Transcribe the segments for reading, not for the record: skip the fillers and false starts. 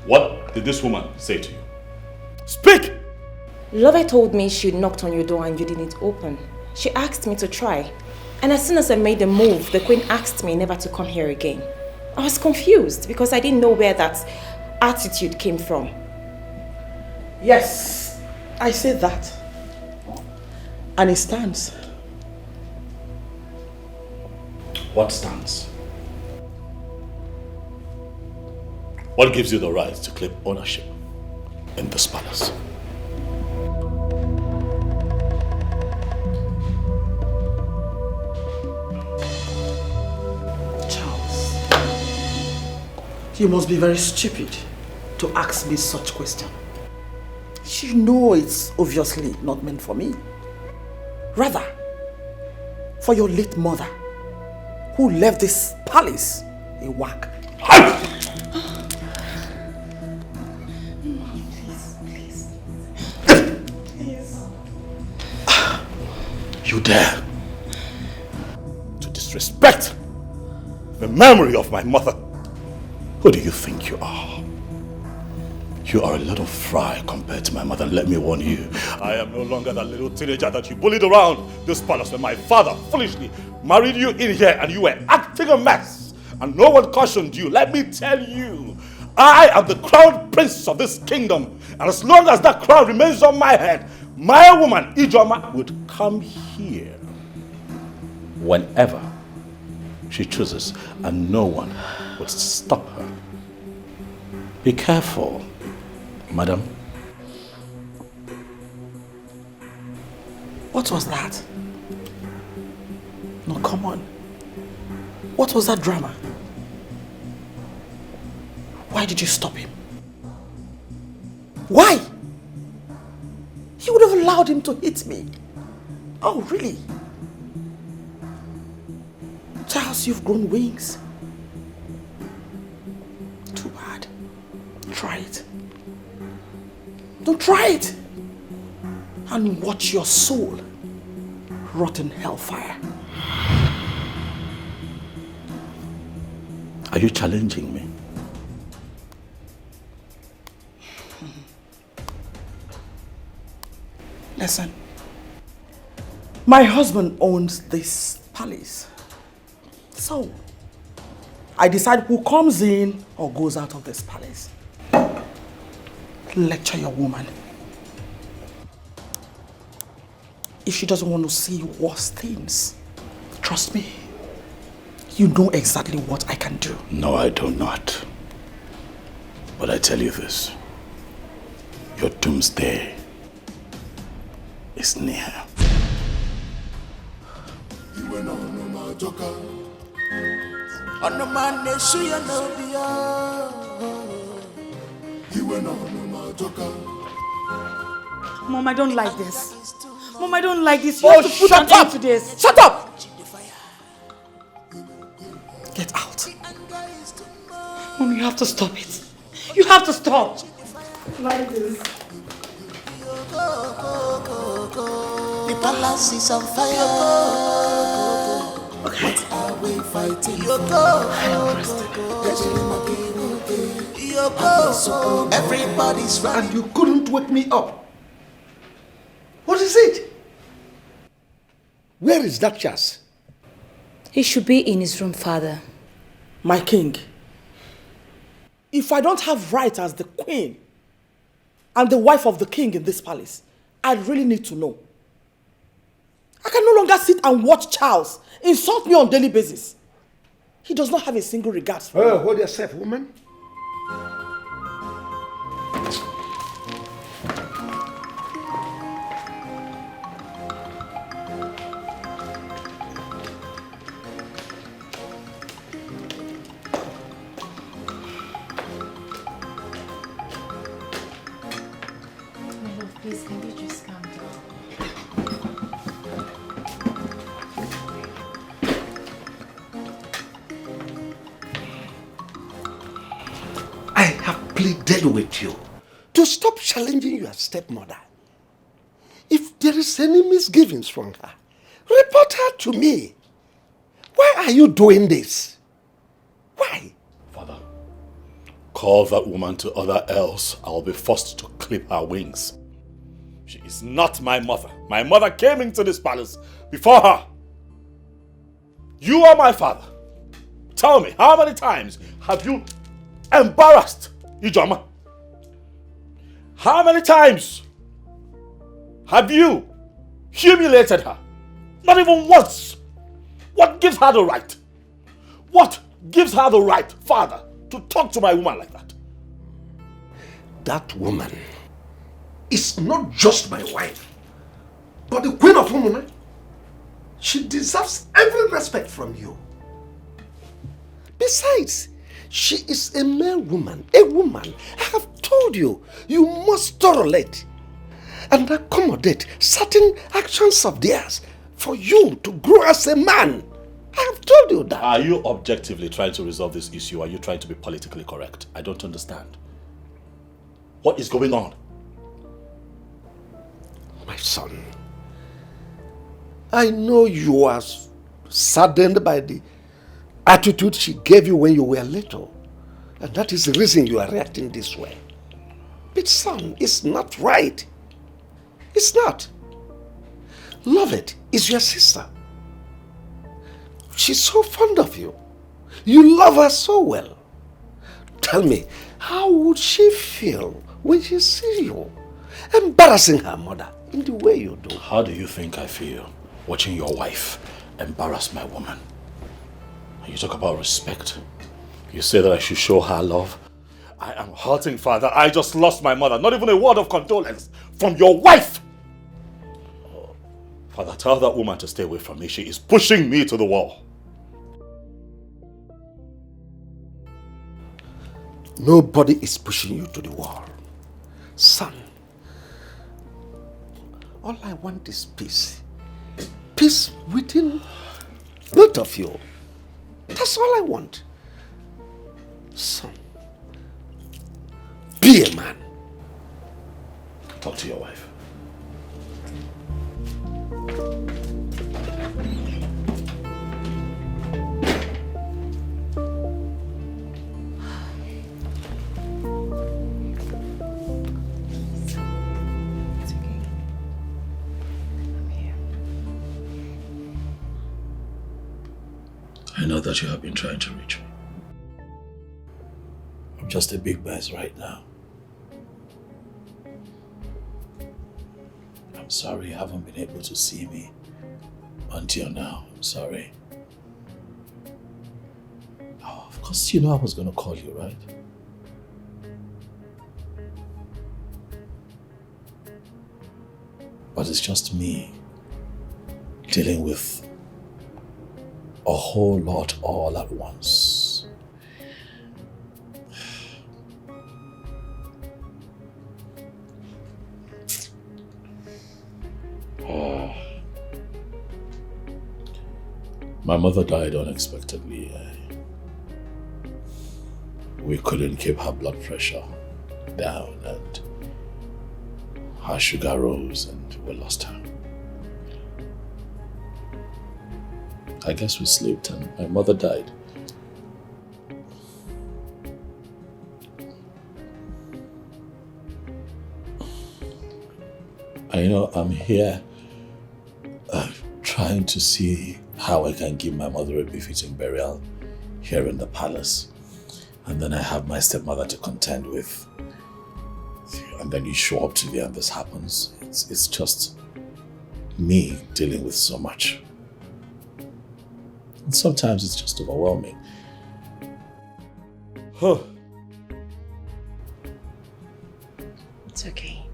What did this woman say to you? Speak! Lover told me she knocked on your door and you didn't open. She asked me to try. And as soon as I made the move, the queen asked me never to come here again. I was confused because I didn't know where that attitude came from. Yes, I said that. And it stands. What stands? What gives you the right to claim ownership in this palace? Charles, you must be very stupid to ask me such question. You know it's obviously not meant for me. Rather, for your late mother, who left this palace a whack. You dare to disrespect the memory of my mother? Who do you think you are? You are a little fry compared to my mother. Let me warn you, I am no longer that little teenager that you bullied around this palace when my father foolishly married you in here and you were acting a mess and no one cautioned you. Let me tell you, I am the crown prince of this kingdom, and as long as that crown remains on my head, my woman Ijoma would come here whenever she chooses and no one will stop her. Be careful, madam. What was that? No, come on. What was that drama? Why did you stop him? Why? You would have allowed him to hit me. Oh, really? Charles, you've grown wings. Too bad. Try it. Don't try it. And watch your soul rot in hellfire. Are you challenging me? Listen, my husband owns this palace. So, I decide who comes in or goes out of this palace. Lecture your woman. If she doesn't want to see worse things, trust me, you know exactly what I can do. No, I do not. But I tell you this, your doomsday is near. Mom, I don't like this. Mom, I don't like this. You have to put an end to this. Shut up! Get out. Mom, you have to stop it. You have to stop. Like this. The palace is on fire. Okay. What are we fighting for? Everybody's running. And you couldn't wake me up. What is it? Where is that Charles? He should be in his room, Father. My king, if I don't have right as the queen and the wife of the king in this palace, I really need to know. I can no longer sit and watch Charles insult me on a daily basis. He does not have a single regard for me. Oh, hold yourself, woman. Please, can you just calm down? I have pleaded with you to stop challenging your stepmother. If there is any misgivings from her, report her to me. Why are you doing this? Why? Father, call that woman to order, else I'll be forced to clip her wings. She is not my mother. My mother came into this palace before her. You are my father. Tell me, how many times have you embarrassed Ijoma? How many times have you humiliated her? Not even once. What gives her the right? What gives her the right, father, to talk to my woman like that? That woman is not just my wife, but the queen of Umuna. She deserves every respect from you. Besides, she is a male woman, a woman. I have told you, you must tolerate and accommodate certain actions of theirs for you to grow as a man. I have told you that. Are you objectively trying to resolve this issue? Or are you trying to be politically correct? I don't understand. What is going on? My son, I know you are saddened by the attitude she gave you when you were little. And that is the reason you are reacting this way. But son, it's not right. It's not. Lovett is your sister. She's so fond of you. You love her so well. Tell me, how would she feel when she sees you embarrassing her mother in the way you do? How do you think I feel watching your wife embarrass my woman? You talk about respect. You say that I should show her love. I am hurting, father. I just lost my mother. Not even a word of condolence from your wife. Father, tell that woman to stay away from me. She is pushing me to the wall. Nobody is pushing you to the wall. Son, all I want is peace. Peace within both of you. That's all I want. Son, be a man. Talk to your wife. I know that you have been trying to reach me. I'm just a big mess right now. I'm sorry you haven't been able to see me until now. I'm sorry. Oh, of course you know I was going to call you, right? But it's just me dealing with a whole lot all at once. Oh. My mother died unexpectedly. We couldn't keep her blood pressure down and her sugar rose and we lost her. I guess we slept and my mother died. And I'm here trying to see how I can give my mother a befitting burial here in the palace. And then I have my stepmother to contend with. And then you show up to there and this happens. It's just me dealing with so much. And sometimes it's just overwhelming. Huh. It's okay.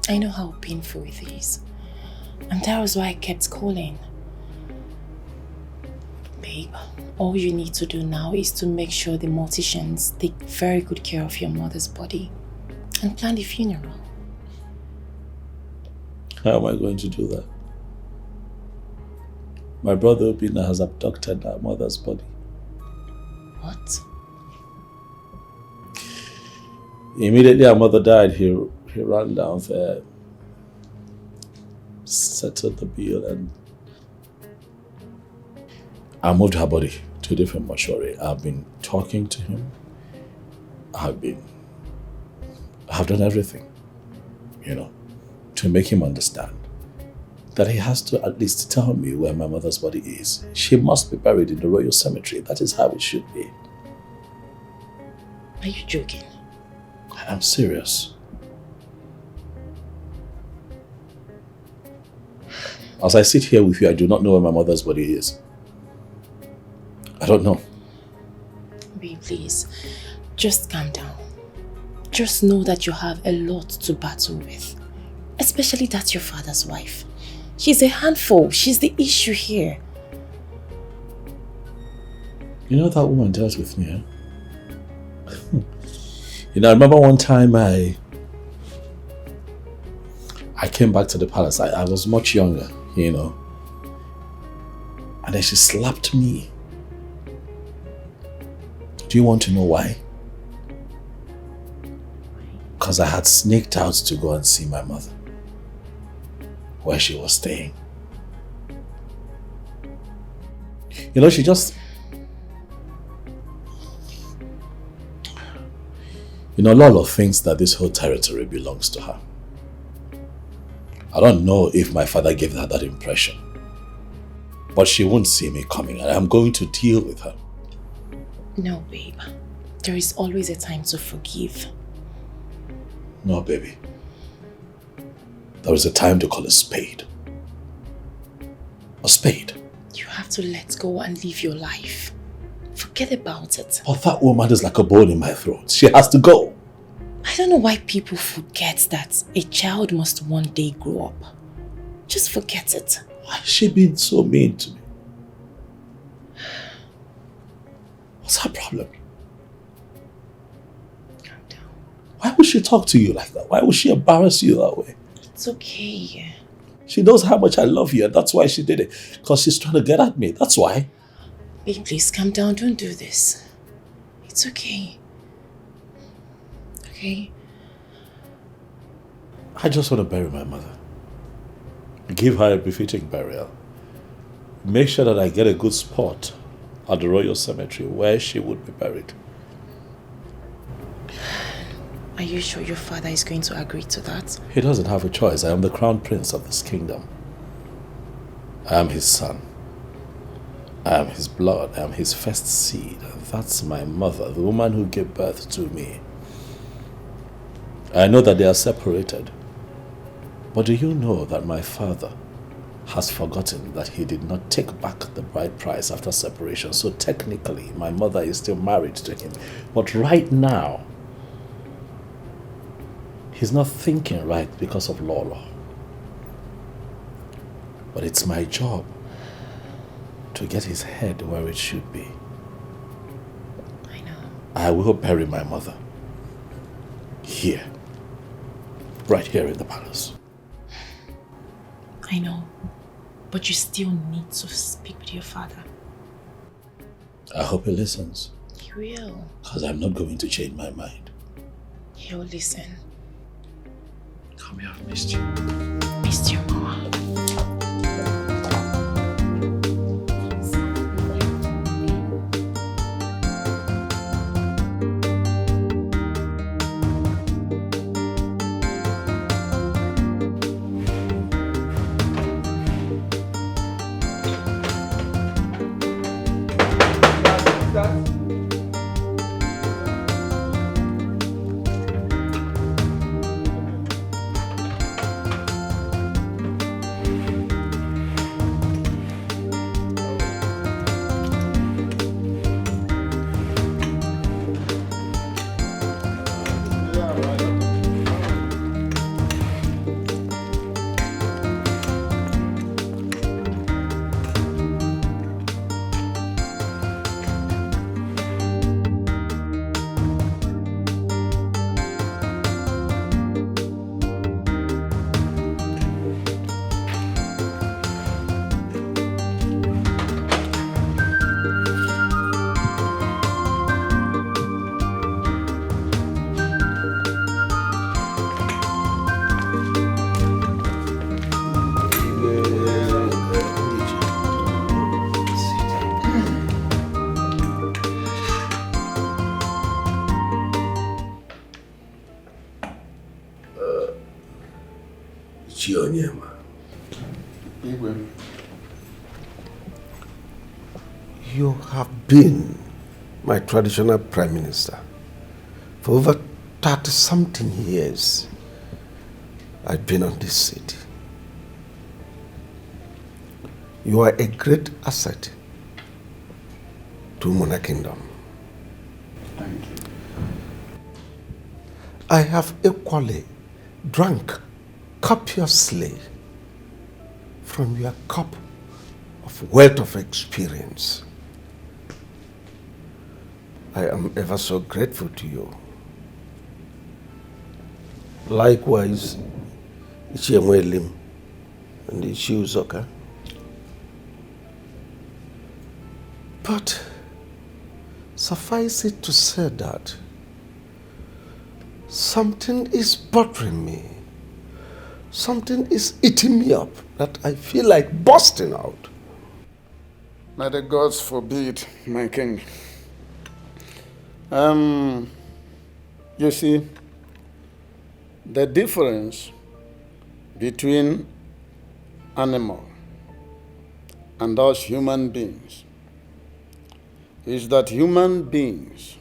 I know how painful it is. And that was why I kept calling. Babe, all you need to do now is to make sure the morticians take very good care of your mother's body and plan the funeral. How am I going to do that? My brother Obina has abducted our mother's body. What? Immediately our mother died, he ran down there, settled the bill, and I moved her body to a different mortuary. I've been talking to him. I've done everything, to make him understand that he has to at least tell me where my mother's body is. She must be buried in the royal cemetery. That is how it should be. Are you joking? I'm serious. As I sit here with you, I do not know where my mother's body is. I don't know. Babe, please, just calm down. Just know that you have a lot to battle with. Especially that's your father's wife. She's a handful. She's the issue here. You know that woman dealt with me, huh? I remember one time I came back to the palace. I was much younger, And then she slapped me. Do you want to know why? Because I had sneaked out to go and see my mother, where she was staying. She just... Lolo thinks that this whole territory belongs to her. I don't know if my father gave her that impression. But she won't see me coming, and I'm going to deal with her. No, babe. There is always a time to forgive. No, baby. There is a time to call a spade. A spade. You have to let go and live your life. Forget about it. But that woman is like a bone in my throat. She has to go. I don't know why people forget that a child must one day grow up. Just forget it. Why has she been so mean to me? What's her problem? Calm down. Why would she talk to you like that? Why would she embarrass you that way? It's okay. She knows how much I love you, and that's why she did it. Because she's trying to get at me. That's why. Babe, please calm down. Don't do this. It's okay. Okay? I just want to bury my mother. Give her a befitting burial. Make sure that I get a good spot at the royal cemetery where she would be buried. Are you sure your father is going to agree to that? He doesn't have a choice. I am the crown prince of this kingdom. I am his son. I am his blood. I am his first seed. And that's my mother, the woman who gave birth to me. I know that they are separated. But do you know that my father has forgotten that he did not take back the bride price after separation? So technically, my mother is still married to him. But right now, he's not thinking right because of Lolo. But it's my job to get his head where it should be. I know. I will bury my mother. Here. Right here in the palace. I know. But you still need to speak with your father. I hope he listens. He will. Because I'm not going to change my mind. He'll listen. Come here, I've missed you. Missed you, Mama. Chionyema. You have been my traditional prime minister for over 30-something years. I've been on this seat. You are a great asset to Mona Kingdom. Thank you. I have equally drunk copiously from your cup of wealth of experience. I am ever so grateful to you. Likewise, Ichiemwelim and Ichiuzoka. But suffice it to say that something is bothering me. Something is eating me up that I feel like bursting out. May the gods forbid, my king. You see, the difference between animal and us human beings is that human beings,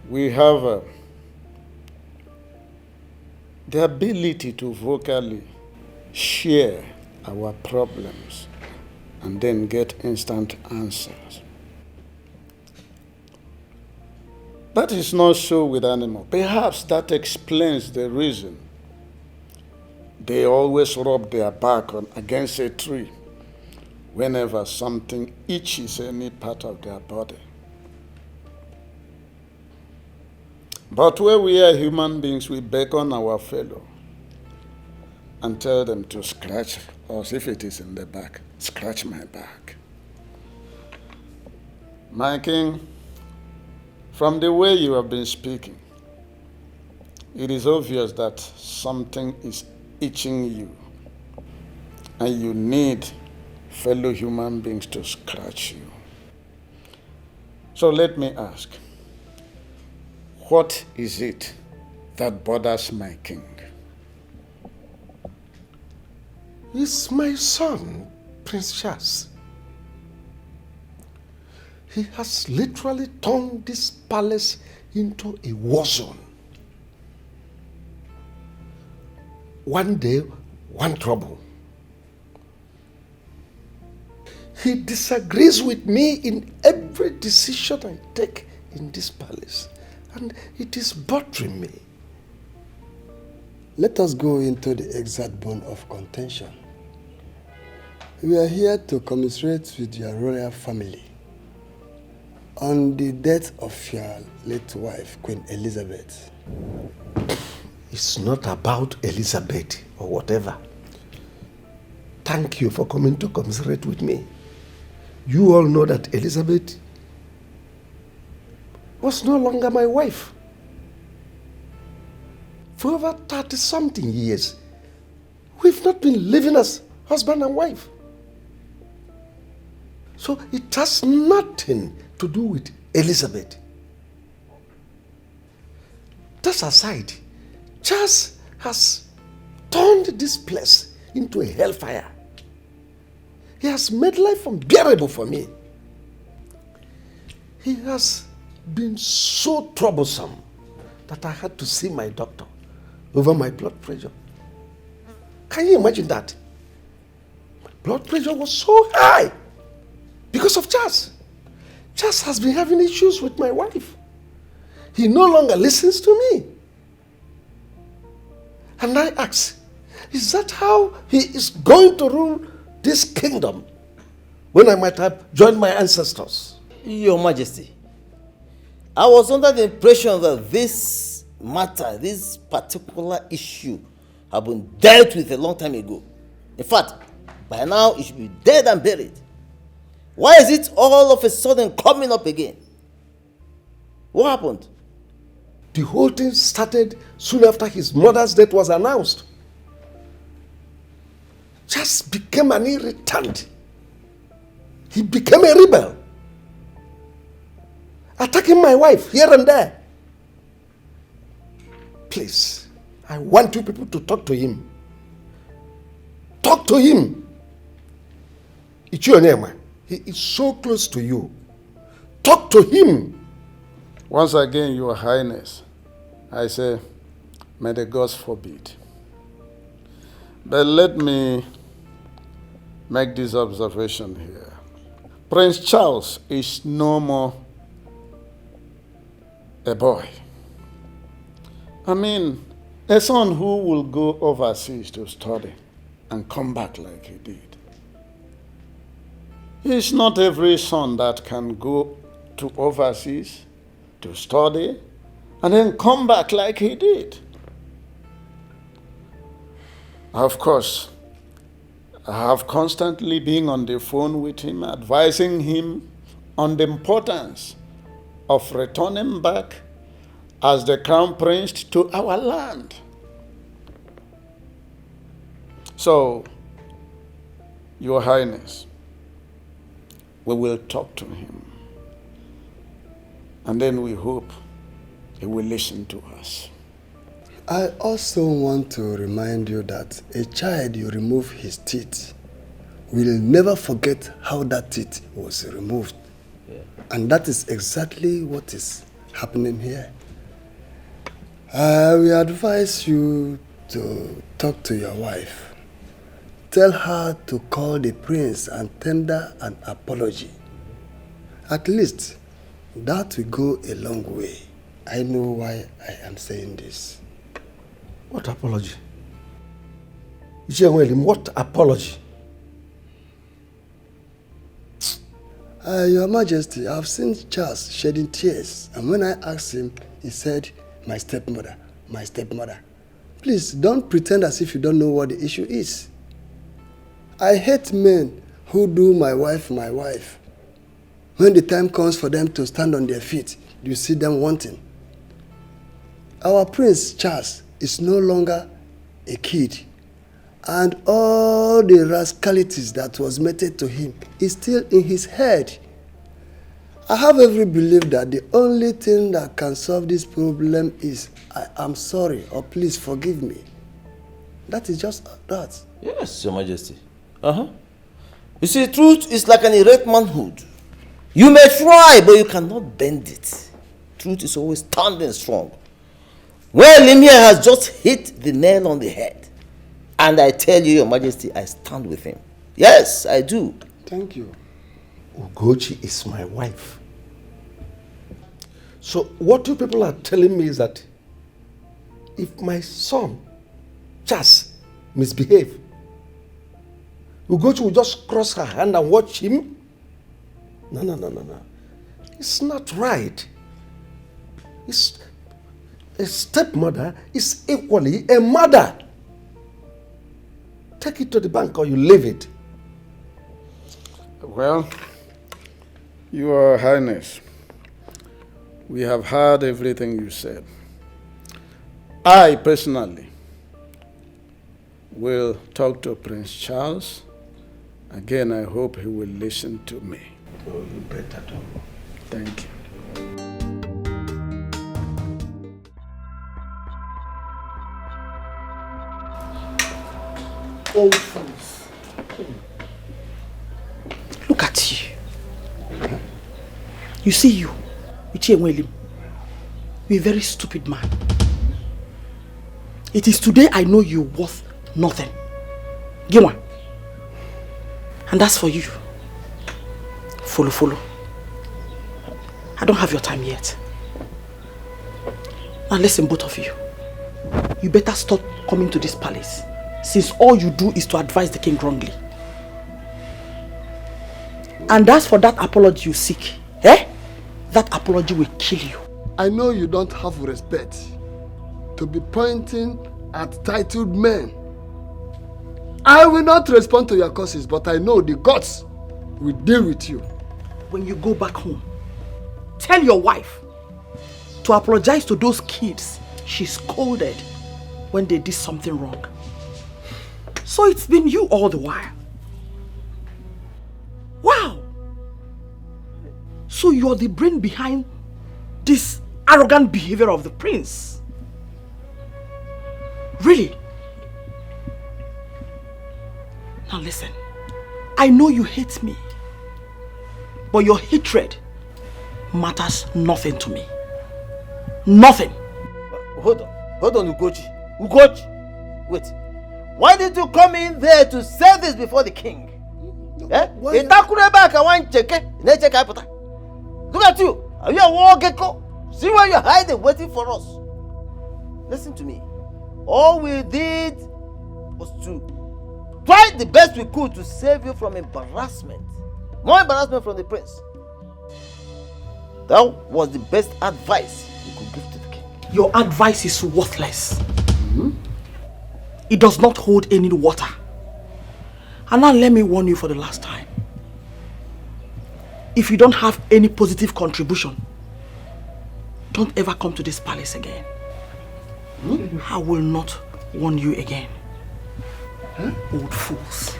we have the ability to vocally share our problems and then get instant answers. That is not so with animals. Perhaps that explains the reason they always rub their back against a tree whenever something itches any part of their body. But where we are human beings, we beckon our fellow and tell them to scratch us if it is in the back. Scratch my back. My king, from the way you have been speaking, it is obvious that something is itching you and you need fellow human beings to scratch you. So let me ask, what is it that bothers my king? It's my son, Prince Charles. He has literally turned this palace into a war zone. One day, one trouble. He disagrees with me in every decision I take in this palace, and it is bothering me. Let us go into the exact bone of contention. We are here to commiserate with your royal family on the death of your late wife, Queen Elizabeth. It's not about Elizabeth or whatever. Thank you for coming to commiserate with me. You all know that Elizabeth was no longer my wife. For over 30-something years, we've not been living as husband and wife. So it has nothing to do with Elizabeth. That aside, Charles has turned this place into a hellfire. He has made life unbearable for me. He has been so troublesome that I had to see my doctor over my blood pressure. Can you imagine that? My blood pressure was so high because of Charles. Charles has been having issues with my wife. He no longer listens to me. And I ask, is that how he is going to rule this kingdom when I might have joined my ancestors? Your Majesty, I was under the impression that this matter, this particular issue, had been dealt with a long time ago. In fact, by now it should be dead and buried. Why is it all of a sudden coming up again? What happened? The whole thing started soon after his mother's death was announced. Just became an irritant. He became a rebel, attacking my wife here and there. Please, I want you people to talk to him. Talk to him. It's your name. He is so close to you. Talk to him. Once again, Your Highness, I say, may the gods forbid. But let me make this observation here. Prince Charles is no more a boy. I mean, a son who will go overseas to study and come back like he did. It's not every son that can go to overseas to study and then come back like he did. Of course, I have constantly been on the phone with him, advising him on the importance of returning back as the crown prince to our land. So, Your Highness, we will talk to him. And then we hope he will listen to us. I also want to remind you that a child you remove his teeth will never forget how that teeth was removed. Yeah. And that is exactly what is happening here. We advise you to talk to your wife. Tell her to call the prince and tender an apology. At least, that will go a long way. I know why I am saying this. What apology? What apology? Your Majesty, I've seen Charles shedding tears, and when I asked him, he said, my stepmother, my stepmother. Please, don't pretend as if you don't know what the issue is. I hate men who do my wife. When the time comes for them to stand on their feet, you see them wanting. Our Prince Charles is no longer a kid, and all the rascalities that was meted to him is still in his head. I have every belief that the only thing that can solve this problem is I am sorry or please forgive me. That is just that. Yes, Your Majesty. You see, truth is like an erect manhood. You may try, but you cannot bend it. Truth is always standing strong. Well, him here has just hit the nail on the head. And I tell you, Your Majesty, I stand with him. Yes, I do. Thank you. Ugochi is my wife. So what you people are telling me is that if my son, Charles, misbehave, Ugochi will just cross her hand and watch him? No. It's not right. A stepmother is equally a mother. Take it to the bank or you leave it. Well, Your Highness, we have heard everything you said. I personally will talk to Prince Charles. Again, I hope he will listen to me. Oh, you better do. Thank you. Old fools. Look at you. You see you, Ichie, you're a very stupid man. It is today I know you're worth nothing. Gima. And that's for you. Follow. I don't have your time yet. Now listen, both of you. You better stop coming to this palace, since all you do is to advise the king wrongly. And as for that apology you seek, that apology will kill you. I know you don't have respect to be pointing at titled men. I will not respond to your curses, but I know the gods will deal with you. When you go back home, tell your wife to apologize to those kids she scolded when they did something wrong. So it's been you all the while. Wow! So you're the brain behind this arrogant behavior of the prince. Really? Now listen, I know you hate me, but your hatred matters nothing to me. Nothing. Hold on, Ugochi. Wait. Why did you come in there to say this before the king? Look at you. Are you a war gecko? See where you're hiding, waiting for us. Listen to me. All we did was to try the best we could to save you from embarrassment. More embarrassment from the prince. That was the best advice you could give to the king. Your advice is worthless. It does not hold any water. And now let me warn you for the last time. If you don't have any positive contribution, don't ever come to this palace again. I will not warn you again. Old fools.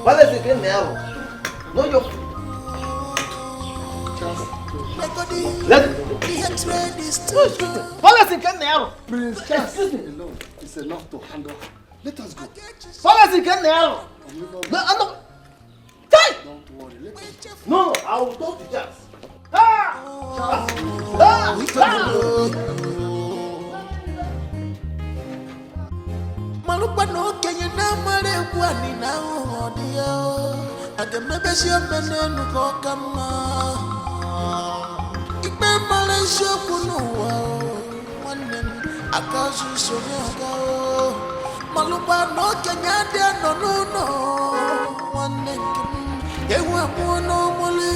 What is it now? No, you're... Prince Charles alone is enough to handle. Let us go. Don't worry, let us go. No, I will talk to Charles. Malupa no kenye na mare kwani na odio agemebe sio menenu kokama ikpe male sio kunuwa wanem akazu sonyaga malupa no kenya de no wanem yewa muno muli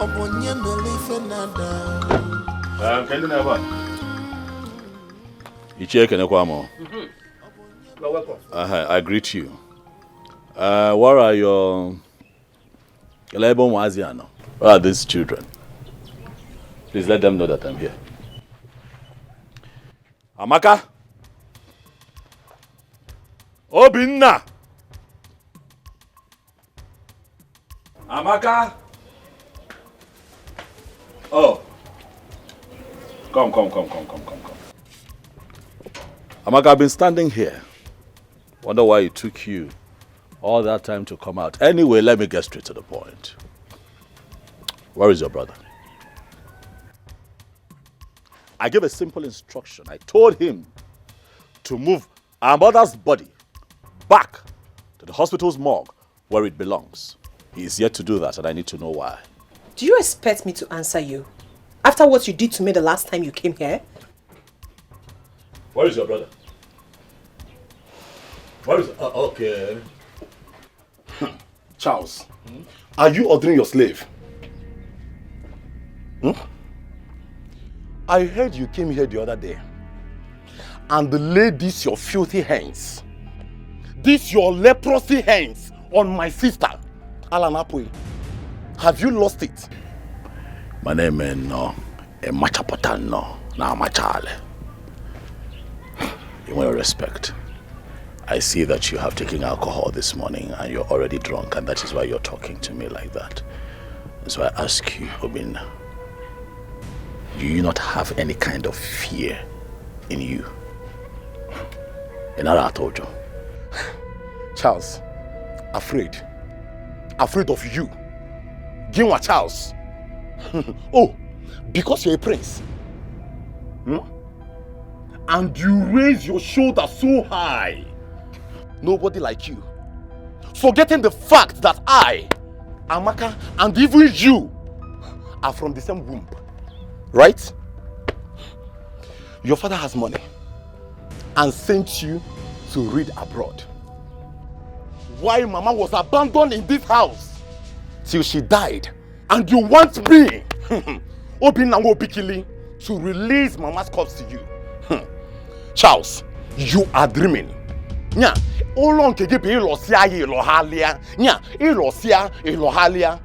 obonye melife nada. Can you never? You check and You're welcome. I greet you. What are your Where are these children? Please let them know that I'm here. Amaka? Obinna! Amaka? Oh. Come. Amaka, I've been standing here. Wonder why it took you all that time to come out. Anyway, let me get straight to the point. Where is your brother? I gave a simple instruction. I told him to move our mother's body back to the hospital's morgue where it belongs. He is yet to do that, and I need to know why. Do you expect me to answer you? After what you did to me the last time you came here? Where is your brother? Where is... okay. Charles, are you ordering your slave? I heard you came here the other day and laid these your filthy hands, these your leprosy hands on my sister, Alanapui. Have you lost it? My name is no, a machapatano, na machale. In all respect, I see that you have taken alcohol this morning and you're already drunk, and that is why you're talking to me like that. So I ask you, Obinna, do you not have any kind of fear in you? I told you. Charles, afraid of you. Ginwa Charles. Oh, because you're a prince. And you raise your shoulder so high. Nobody like you. Forgetting the fact that I, Amaka, and even you are from the same womb. Right? Your father has money and sent you to read abroad. Why Mama was abandoned in this house till she died, and you want me, Obinna Obikili, to release Mama's corpse to you. Charles, you are dreaming. Nya, how long can you be ilohalia? Nya, ilohalia.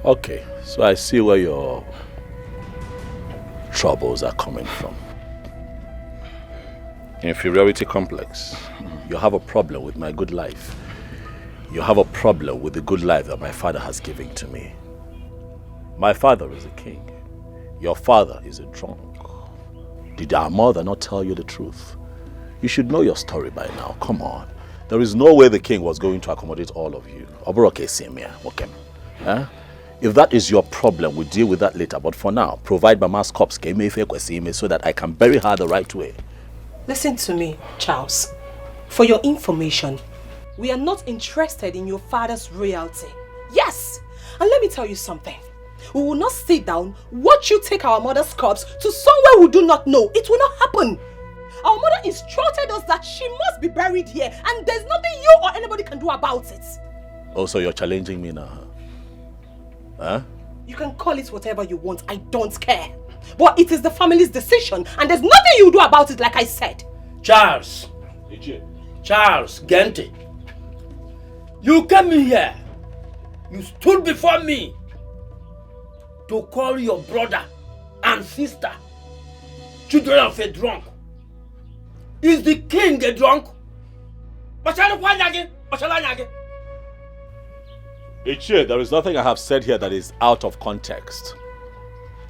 Okay, so I see where your troubles are coming from. Inferiority complex. You have a problem with my good life. You have a problem with the good life that my father has given to me. My father is a king. Your father is a drunk. Did our mother not tell you the truth? You should know your story by now. Come on. There is no way the king was going to accommodate all of you. If that is your problem, we'll deal with that later. But for now, provide Mama's corpse so that I can bury her the right way. Listen to me, Charles. For your information, we are not interested in your father's royalty. Yes! And let me tell you something. We will not sit down, watch you take our mother's corpse to somewhere we do not know. It will not happen. Our mother instructed us that she must be buried here, and there's nothing you or anybody can do about it. Oh, so you're challenging me now, huh? You can call it whatever you want, I don't care. But it is the family's decision, and there's nothing you do about it, like I said. Charles. Charles, Gente. You came in here. You stood before me to call your brother and sister children of a drunk. Is the king a drunk? Ichie, there is nothing I have said here that is out of context.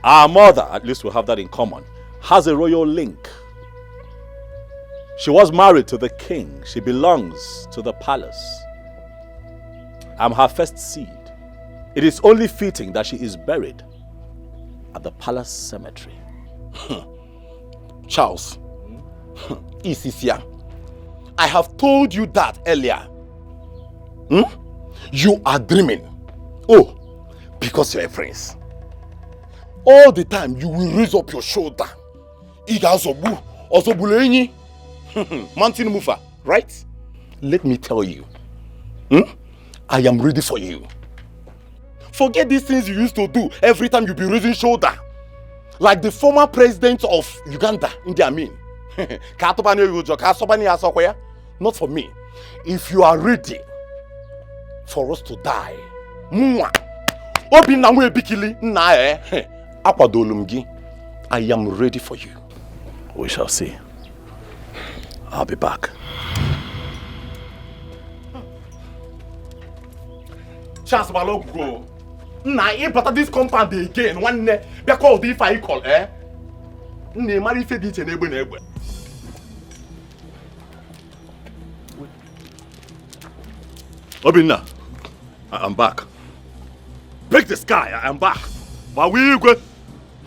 Our mother, at least we have that in common, has a royal link. She was married to the king. She belongs to the palace. I'm her first seed. It is only fitting that she is buried at the palace cemetery. Charles, Isisia, I have told you that earlier. You are dreaming. Oh, because you're a prince. All the time you will raise up your shoulder. Mountain mover, right? Let me tell you. I am ready for you. Forget these things you used to do every time you be raising shoulder. Like the former president of Uganda, Idi Amin. Not for me. If you are ready for us to die, I am ready for you. We shall see. I'll be back. Charles Balogo. Nah, but this compound again. One day, they call the fire call, eh? Ne marry fed each and every. Obinna, I'm back. Break the sky, I am back. But we go.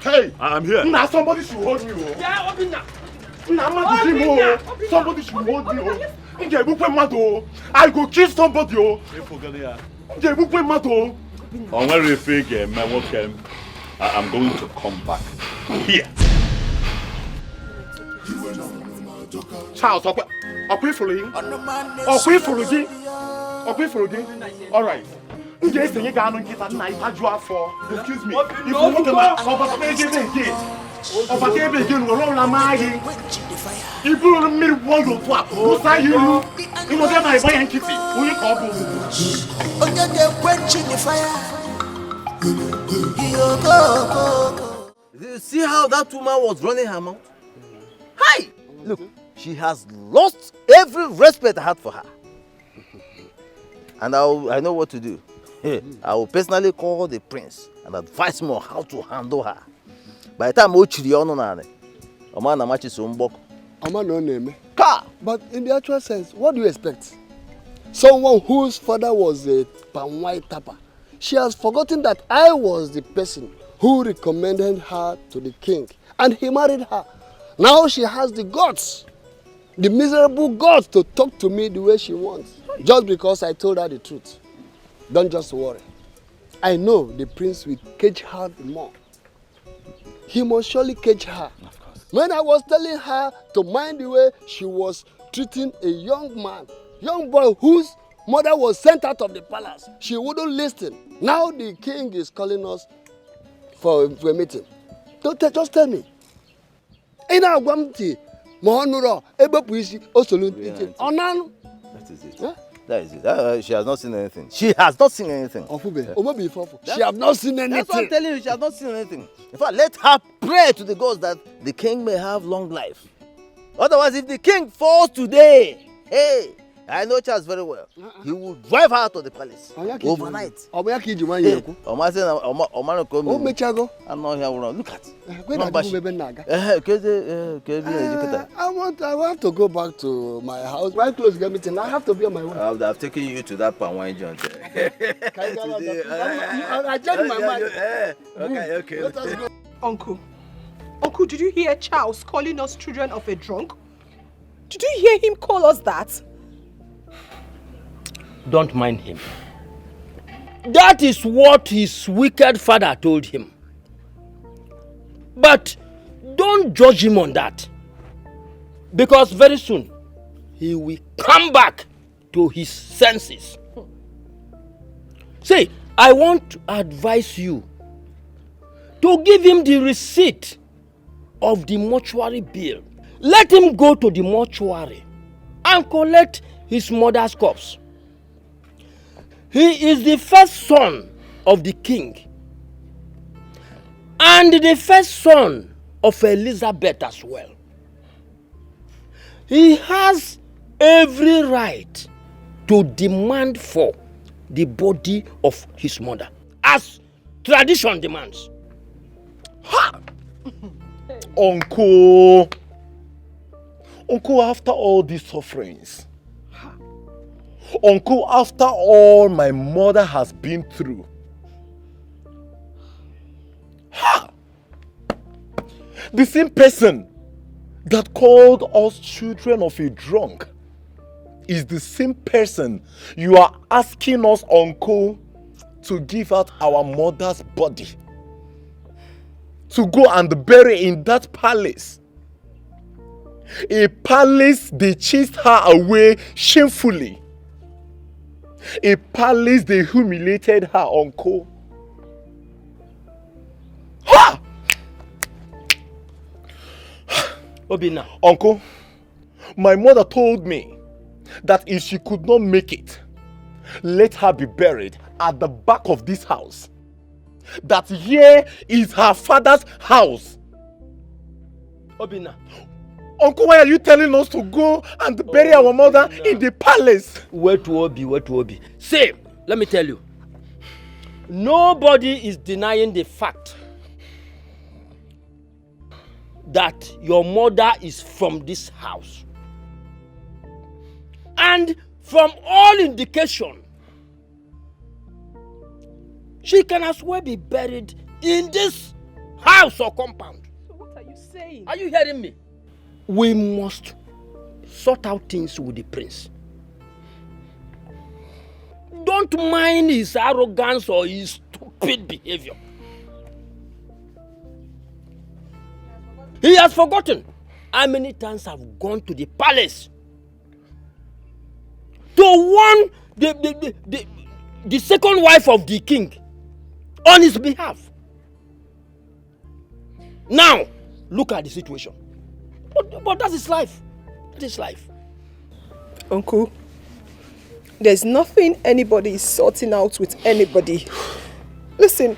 Hey, I am here. Nah, somebody should hold me. Yeah, Obinna. Somebody should hold me. I go kill somebody. I'm going to come back here. Charles, okay for you. All right. Excuse me. If you want to see how that woman was running her mouth? Hi! Look, she has lost every respect I had for her. And I know what to do. I will personally call the prince and advise him on how to handle her. By the time Ochiri on Omana matches Umbok. But in the actual sense, what do you expect? Someone whose father was a palm tapper. She has forgotten that I was the person who recommended her to the king, and he married her. Now she has the guts, the miserable guts, to talk to me the way she wants, just because I told her the truth. Don't just worry. I know the prince will cage her more. He must surely cage her. Of course. When I was telling her to mind the way she was treating a young boy whose mother was sent out of the palace, she wouldn't listen. Now the king is calling us for a meeting. Just tell me. That is it. Huh? That is it. She has not seen anything. She has not seen anything. She has not seen anything. That's what I'm telling you. She has not seen anything. In fact, let her pray to the gods that the king may have long life. Otherwise, if the king falls today, hey, I know Charles very well. He will drive her out of the palace overnight. Hey, Oma say Oma no come. Oh, Mechago. I'm not here. Look at. I want to go back to my house. Right close to the meeting. I have to be on my way. I've taken you to that palm wine joint. I changed my mind. Okay. Let us go. Uncle, did you hear Charles calling us children of a drunk? Did you hear him call us that? Don't mind him. That is what his wicked father told him. But don't judge him on that. Because very soon, he will come back to his senses. See, I want to advise you to give him the receipt of the mortuary bill. Let him go to the mortuary and collect his mother's corpse. He is the first son of the king and the first son of Elizabeth as well. He has every right to demand for the body of his mother, as tradition demands. Ha! Uncle, after all these sufferings, Uncle, after all my mother has been through, ha! The same person that called us children of a drunk is the same person you are asking us, Uncle, to give out our mother's body, to go and bury in that palace. A palace they chased her away shamefully. A palace they humiliated her, Uncle. Ha! Obina. Uncle, my mother told me that if she could not make it, let her be buried at the back of this house. That here is her father's house. Obina. Uncle, why are you telling us to go and bury our mother in the palace? Where to Obi? Say, let me tell you. Nobody is denying the fact that your mother is from this house. And from all indication, she can as well be buried in this house or compound. So what are you saying? Are you hearing me? We must sort out things with the prince. Don't mind his arrogance or his stupid behavior. He has forgotten how many times I've gone to the palace to warn the second wife of the king on his behalf. Now, look at the situation. But that is life. That is life. Uncle, there's nothing anybody is sorting out with anybody. Listen,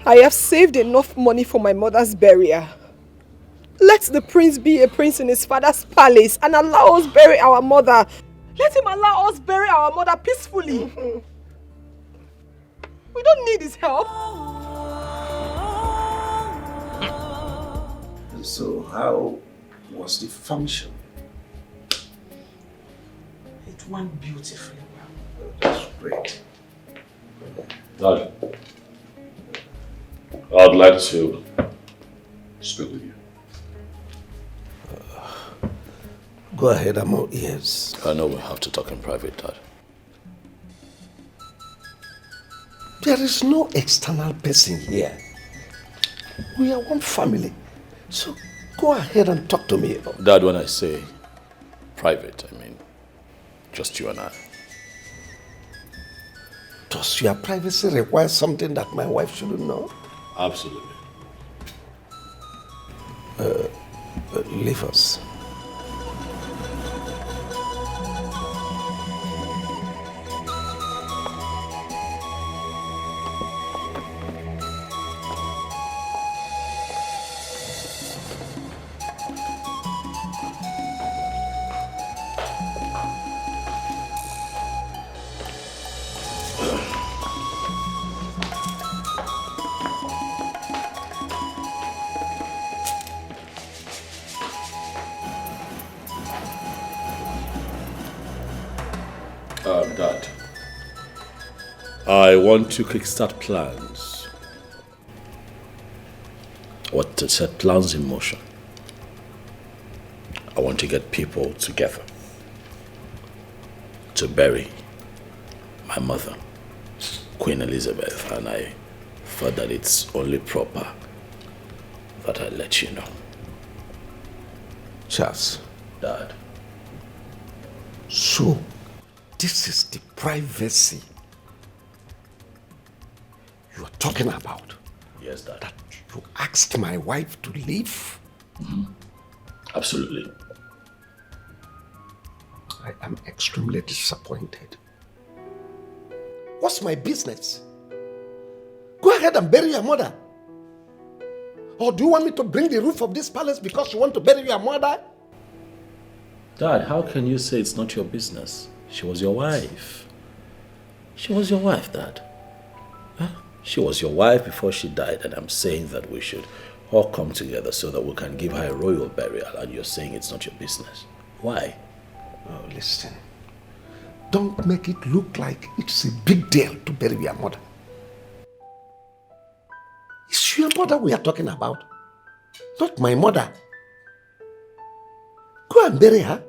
I have saved enough money for my mother's burial. Let the prince be a prince in his father's palace and allow us bury our mother. Let him allow us bury our mother peacefully. We don't need his help. So how was the function? It went beautifully well. That's great. Dad, I'd like to speak with you. Go ahead, I'm all ears. I know we have to talk in private, Dad. There is no external person here. We are one family. So go ahead and talk to me. Dad, when I say private, I mean just you and I. Does your privacy require something that my wife shouldn't know? Absolutely. Leave us. Dad, I want to kickstart plans. I want to set plans in motion. I want to get people together to bury my mother, Queen Elizabeth, and I thought that it's only proper that I let you know. Charles. Dad. So, this is the privacy you are talking about? Yes, Dad. That you asked my wife to leave? Absolutely. I am extremely disappointed. What's my business? Go ahead and bury your mother. Or do you want me to bring the roof of this palace because you want to bury your mother? Dad, how can you say it's not your business? She was your wife. She was your wife, Dad. Huh? She was your wife before she died, and I'm saying that we should all come together so that we can give her a royal burial, and you're saying it's not your business. Why? Oh, listen. Don't make it look like it's a big deal to bury your mother. It's your mother we are talking about, not my mother. Go and bury her.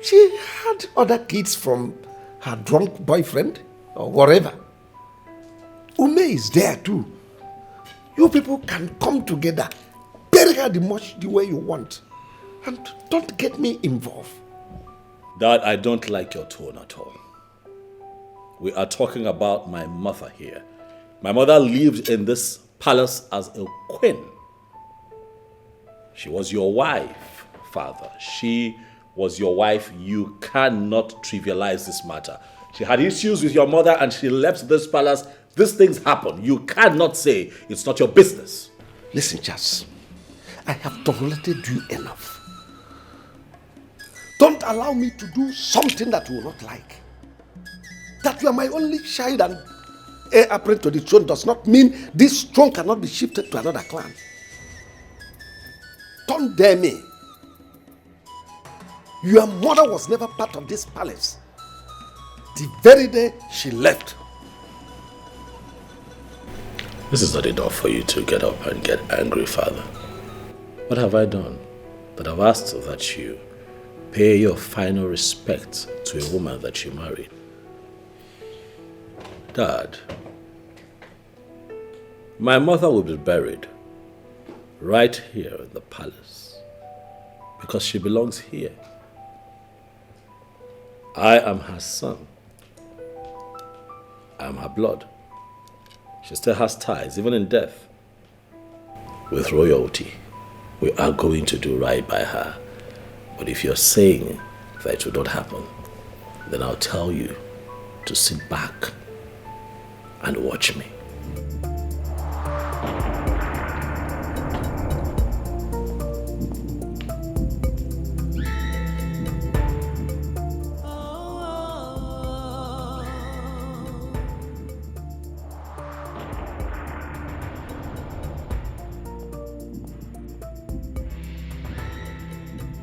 She had other kids from her drunk boyfriend or whatever. Ume is there too. You people can come together, bury her the way you want, and don't get me involved. Dad, I don't like your tone at all. We are talking about my mother here. My mother lived in this palace as a queen. She was your wife, Father. She was your wife. You cannot trivialize this matter. She had issues with your mother and she left this palace. These things happen. You cannot say it's not your business. Listen, Charles. I have tolerated you enough. Don't allow me to do something that you will not like. That you are my only child and heir apparent to the throne does not mean this throne cannot be shifted to another clan. Don't dare me. Your mother was never part of this palace. The very day she left. This is not enough for you to get up and get angry, Father. What have I done that I've asked that you pay your final respect to a woman that you married? Dad, my mother will be buried right here in the palace because she belongs here. I am her son. I am her blood. She still has ties, even in death, with royalty. We are going to do right by her. But if you're saying that it will not happen, then I'll tell you to sit back and watch me.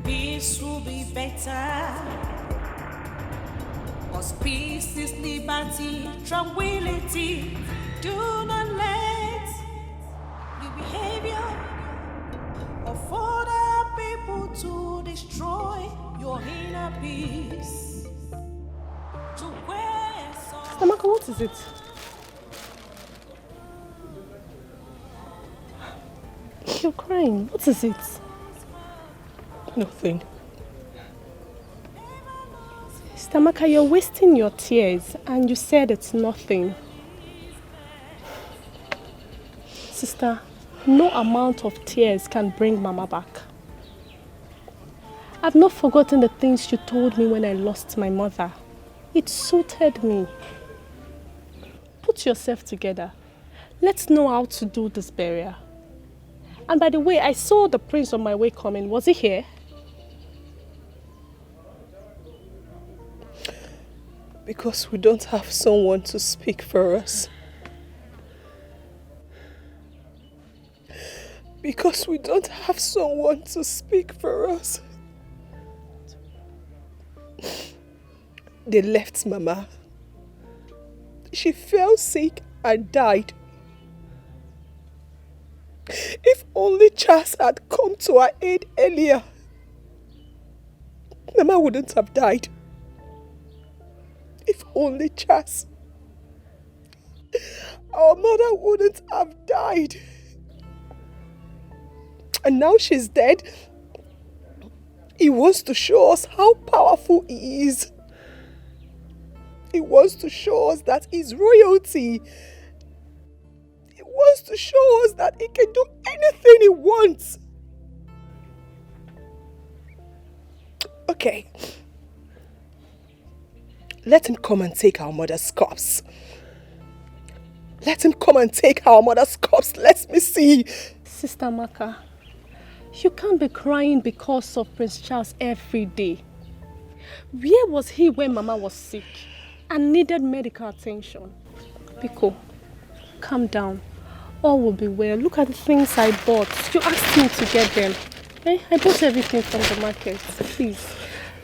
Peace will be better. Cause peace is liberty, tranquility. Do not let the behavior of other people to destroy your inner peace. To where Stamaka, what is it? You're crying. What is it? Nothing. Stamaka, you're wasting your tears and you said it's nothing. Sister, no amount of tears can bring Mama back. I've not forgotten the things you told me when I lost my mother. It suited me. Put yourself together. Let's know how to do this burial. And by the way, I saw the prince on my way coming. Was he here? Because we don't have someone to speak for us. Because we don't have someone to speak for us. they left Mama. She fell sick and died. If only Charles had come to our aid earlier, Mama wouldn't have died. If only Charles. Our mother wouldn't have died. And now she's dead. He wants to show us how powerful he is. He wants to show us that he's royalty. He wants to show us that he can do anything he wants. Okay. Let him come and take our mother's corpse. Let him come and take our mother's corpse. Let me see. Sister Maka, you can't be crying because of Prince Charles every day. Where was he when Mama was sick and needed medical attention? Biko, calm down. All will be well. Look at the things I bought. You asked me to get them. Eh? I bought everything from the market. Please,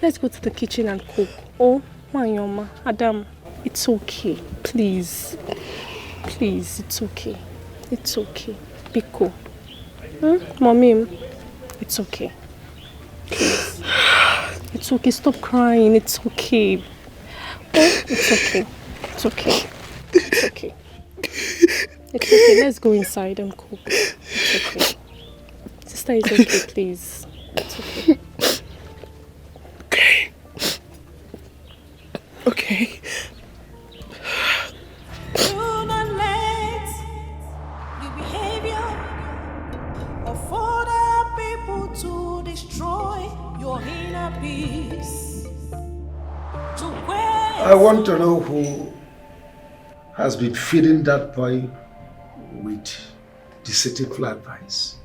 let's go to the kitchen and cook. Oh, Manyoma, Adam, it's okay. Please. Please, it's okay. It's okay. Biko. Mommy, it's okay. Please. It's okay. Stop crying. It's okay. Oh, it's okay. It's okay. It's okay. It's okay. Let's go inside and cook. It's okay. Sister, it's okay, please. It's okay. Okay. Okay. Do not let the behavior of other people to destroy your inner peace. I want to know who has been feeding that boy with deceitful advice.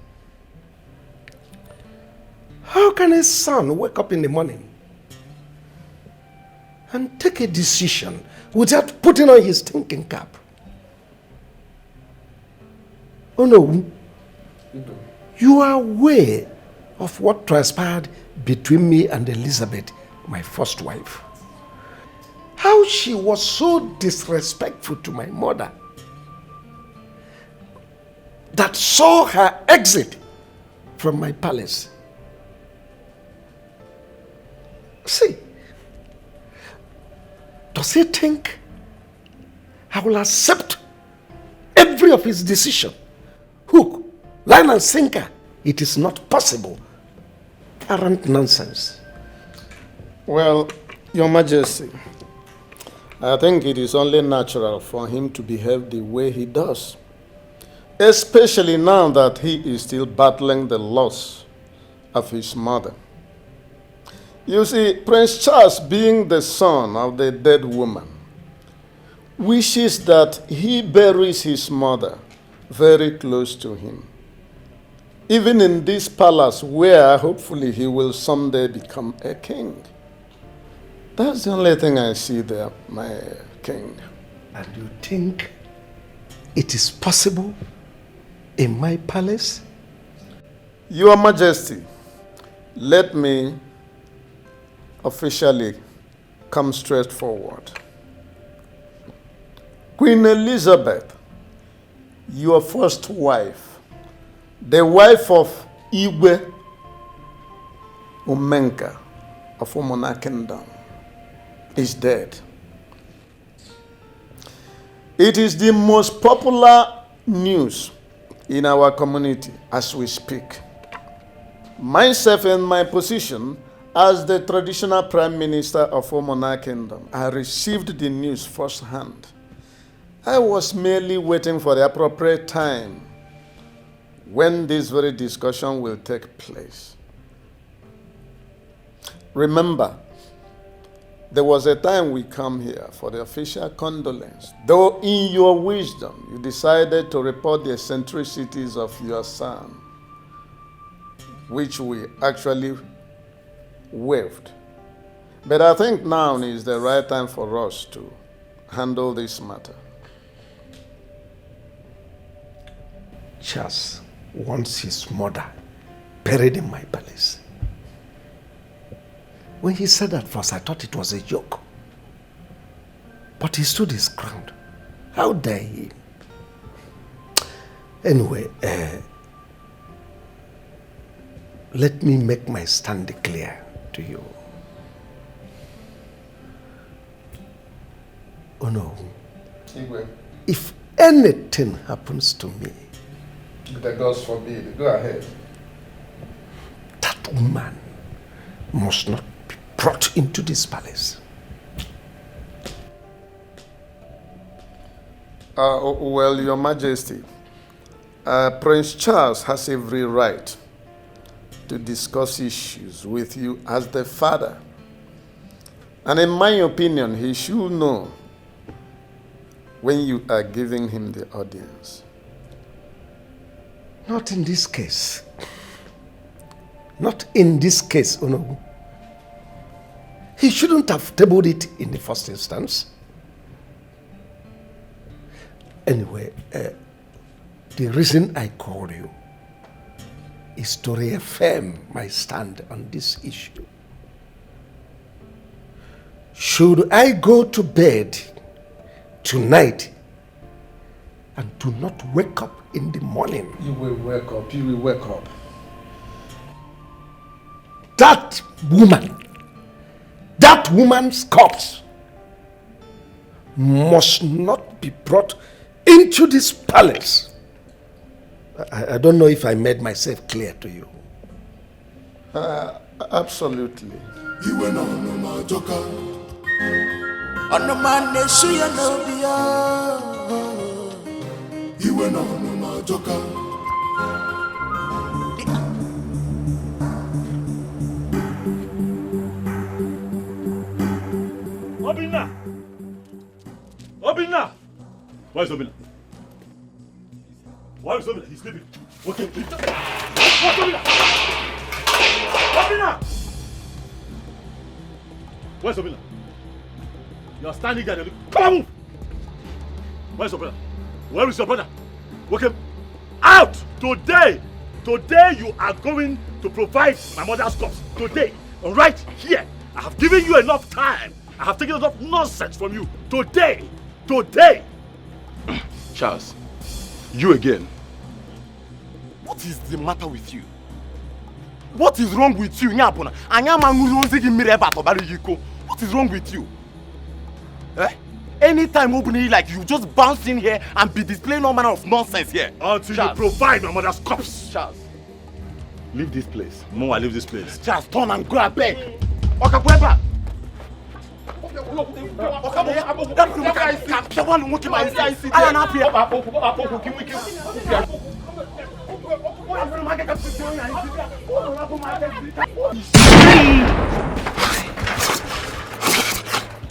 How can a son wake up in the morning and take a decision without putting on his thinking cap? Oh no, you are aware of what transpired between me and Elizabeth, my first wife. How she was so disrespectful to my mother that saw her exit from my palace. See, does he think I will accept every of his decision? Hook, line and sinker. It is not possible. Arrant nonsense. Well, Your Majesty, I think it is only natural for him to behave the way he does, especially now that he is still battling the loss of his mother. You see, Prince Charles, being the son of the dead woman, wishes that he buries his mother very close to him, even in this palace where hopefully he will someday become a king. That's the only thing I see there, my king. And you think it is possible in my palace? Your Majesty, let me officially come straight forward. Queen Elizabeth, your first wife, the wife of Igwe Umenka of Umona Kingdom, is dead. It is the most popular news in our community as we speak. Myself in my position as the traditional Prime Minister of Umona Kingdom, I received the news firsthand. I was merely waiting for the appropriate time when this very discussion will take place. Remember, there was a time we come here for the official condolence, though in your wisdom you decided to report the eccentricities of your son, which we actually waived. But I think now is the right time for us to handle this matter. Charles wants his mother buried in my palace. When he said that first, I thought it was a joke. But he stood his ground. How dare he? Anyway, let me make my stand clear to you. Oh no. If anything happens to me, the gods forbid, go ahead. That woman must not be brought into this palace. Well, Your Majesty, Prince Charles has every right to discuss issues with you as the father. And in my opinion, he should know when you are giving him the audience. Not in this case. Not in this case, Ono. He shouldn't have tabled it in the first instance. Anyway, the reason I called you is to reaffirm my stand on this issue. Should I go to bed tonight and do not wake up in the morning, You will wake up, you will wake up. that woman's corpse must not be brought into this palace. I don't know if I made myself clear to you. Absolutely. You were no my joker. On the man they show you no be. You were no my joker. Obinna! Obinna! Where's Obinna? Where is Obinna? He's sleeping. Okay. Where's Obinna? Obinna! Where's Obinna? You are standing there and come on! Where's Obinna? Where is your brother? Okay. Out! Today! Today you are going to provide my mother's corpse. Today. Right here. I have given you enough time. I have taken enough nonsense from you. Today. Today. Charles, you again. What is the matter with you? What is wrong with you? What is wrong with you? Anytime opening like you just bounce in here and be displaying all manner of nonsense here. Until Charles, you provide my mother's corpse. Charles, leave this place. No, I leave this place. Charles, turn and go back.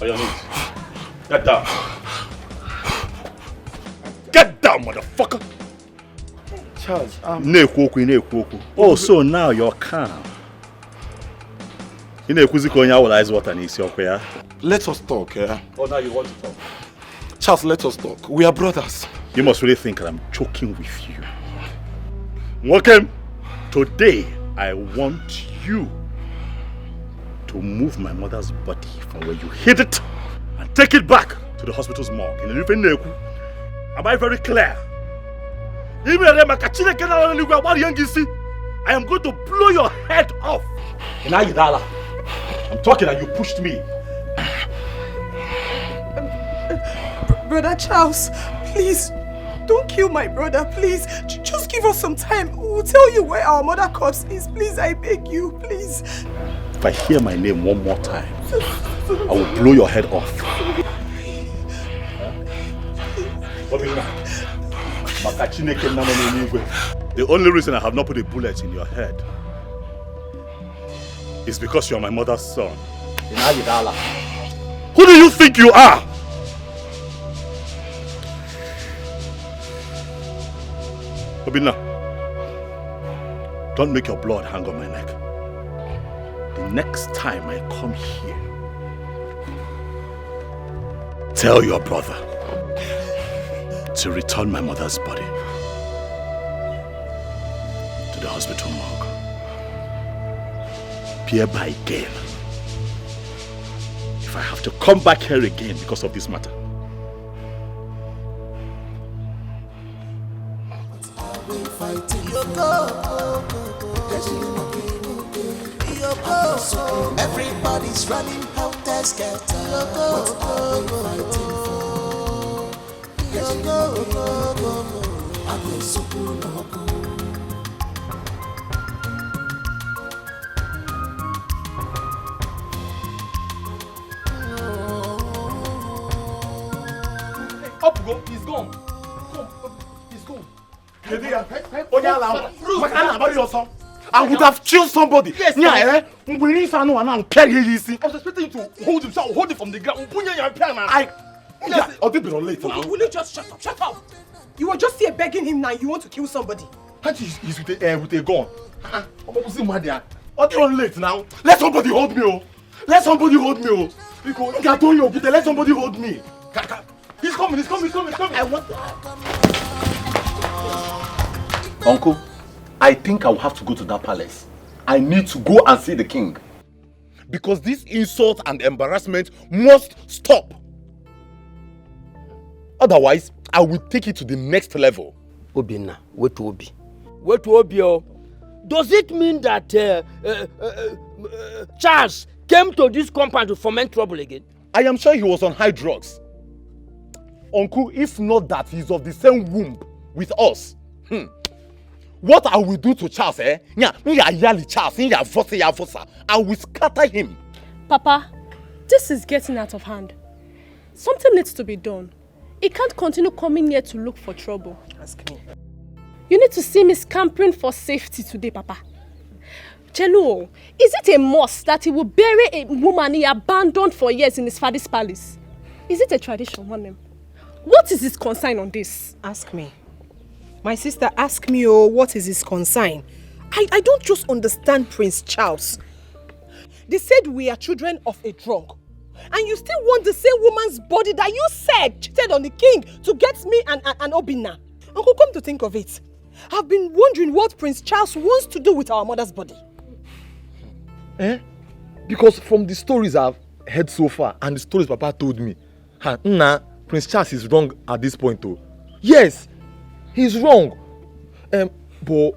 On your knees. Get down. Get down, motherfucker. Charles, Oh, so now you're calm. Let us talk, yeah? Oh, now you want to talk? Charles, let us talk. We are brothers. You must really think that I'm joking with you. Welcome. Today, I want you to move my mother's body from where you hid it and take it back to the hospital's morgue. Am I very clear? I am going to blow your head off. I'm talking and you pushed me. Brother Charles, please, don't kill my brother, please. Just give us some time. We'll tell you where our mother corpse is. Please, I beg you, please. If I hear my name one more time, I will blow your head off. The only reason I have not put a bullet in your head is because you are my mother's son. Who do you think you are? Obinna, don't make your blood hang on my neck. The next time I come here, tell your brother to return my mother's body to the hospital morgue. Hereby again. If I have to come back here again because of this matter, is running helter-skelter. What are we fighting for? I go super loco. Up go, he's gone. Come, he's gone. I would have killed somebody. Yes, yeah, we need to know and I was expecting you to hold himself, hold it from the ground. I'll be late now. Will you just shut up? Shut up! You were just here begging him now. You want to kill somebody. He's with a gun. I'll be late now. Let somebody hold me. Oh. Let somebody hold me. Oh. Because let somebody hold me. He's coming. I want Uncle, I think I will have to go to that palace. I need to go and see the king. Because this insult and embarrassment must stop. Otherwise, I will take it to the next level. Obina, wait to Obi. Wait to Obi. Does it mean that Charles came to this compound to foment trouble again? I am sure he was on high drugs. Uncle, if not that he's of the same womb with us. What I will do to Charles, I will scatter him. Papa, this is getting out of hand. Something needs to be done. He can't continue coming here to look for trouble. Ask me. You need to see me scampering for safety today, Papa. Chelo, is it a must that he will bury a woman he abandoned for years in his father's palace? Is it a tradition, one name? What is his concern on this? Ask me. My sister, ask me, what is his concern? I don't just understand Prince Charles. They said we are children of a drunk. And you still want the same woman's body that you said cheated on the king to get me and Obina. Uncle, come to think of it, I've been wondering what Prince Charles wants to do with our mother's body. Because from the stories I've heard so far and the stories Papa told me, Prince Charles is wrong at this point though. Yes, he's wrong. But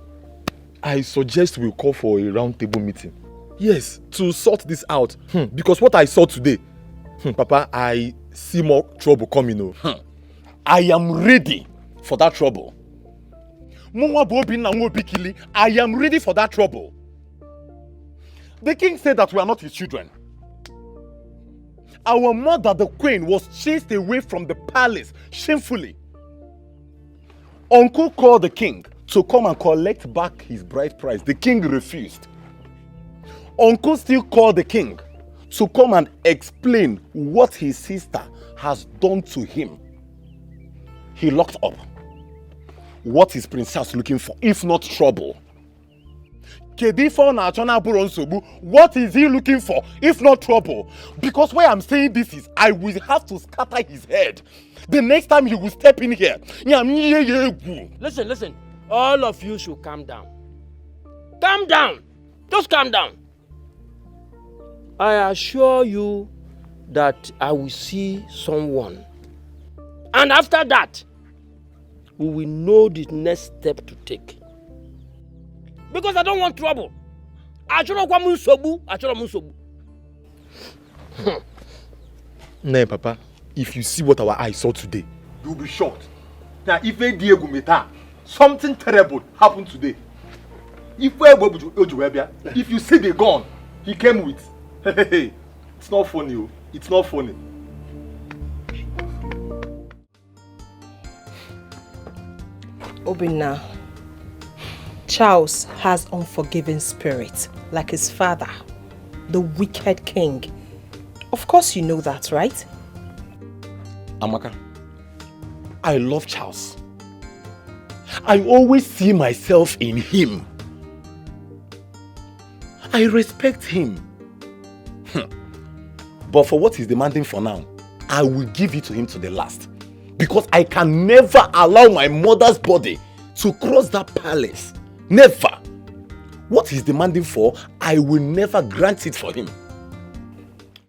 I suggest we call for a round table meeting. Yes, to sort this out. Because what I saw today, Papa, I see more trouble coming. I am ready for that trouble. I am ready for that trouble. The king said that we are not his children. Our mother, the queen, was chased away from the palace shamefully. Uncle called the king to come and collect back his bride price. The king refused. Uncle still called the king to come and explain what his sister has done to him. He locked up. What is Prince Charles looking for, if not trouble? What is he looking for, if not trouble? Because why I'm saying this is, I will have to scatter his head. The next time he will step in here. Listen. All of you should calm down. Calm down. Just calm down. I assure you that I will see someone. And after that, we will know the next step to take. Because I don't want trouble. No, Papa, if you see what our eyes saw today, you'll be shocked. Now, if something terrible happened today. If you see the gun he came with, it's not funny. It's not funny. Obina, Charles has unforgiving spirit, like his father, the wicked king. Of course you know that, right? Amaka, I love Charles. I always see myself in him. I respect him. But for what he's demanding for now, I will give it to him to the last. Because I can never allow my mother's body to cross that palace. Never. What he's demanding for, I will never grant it for him.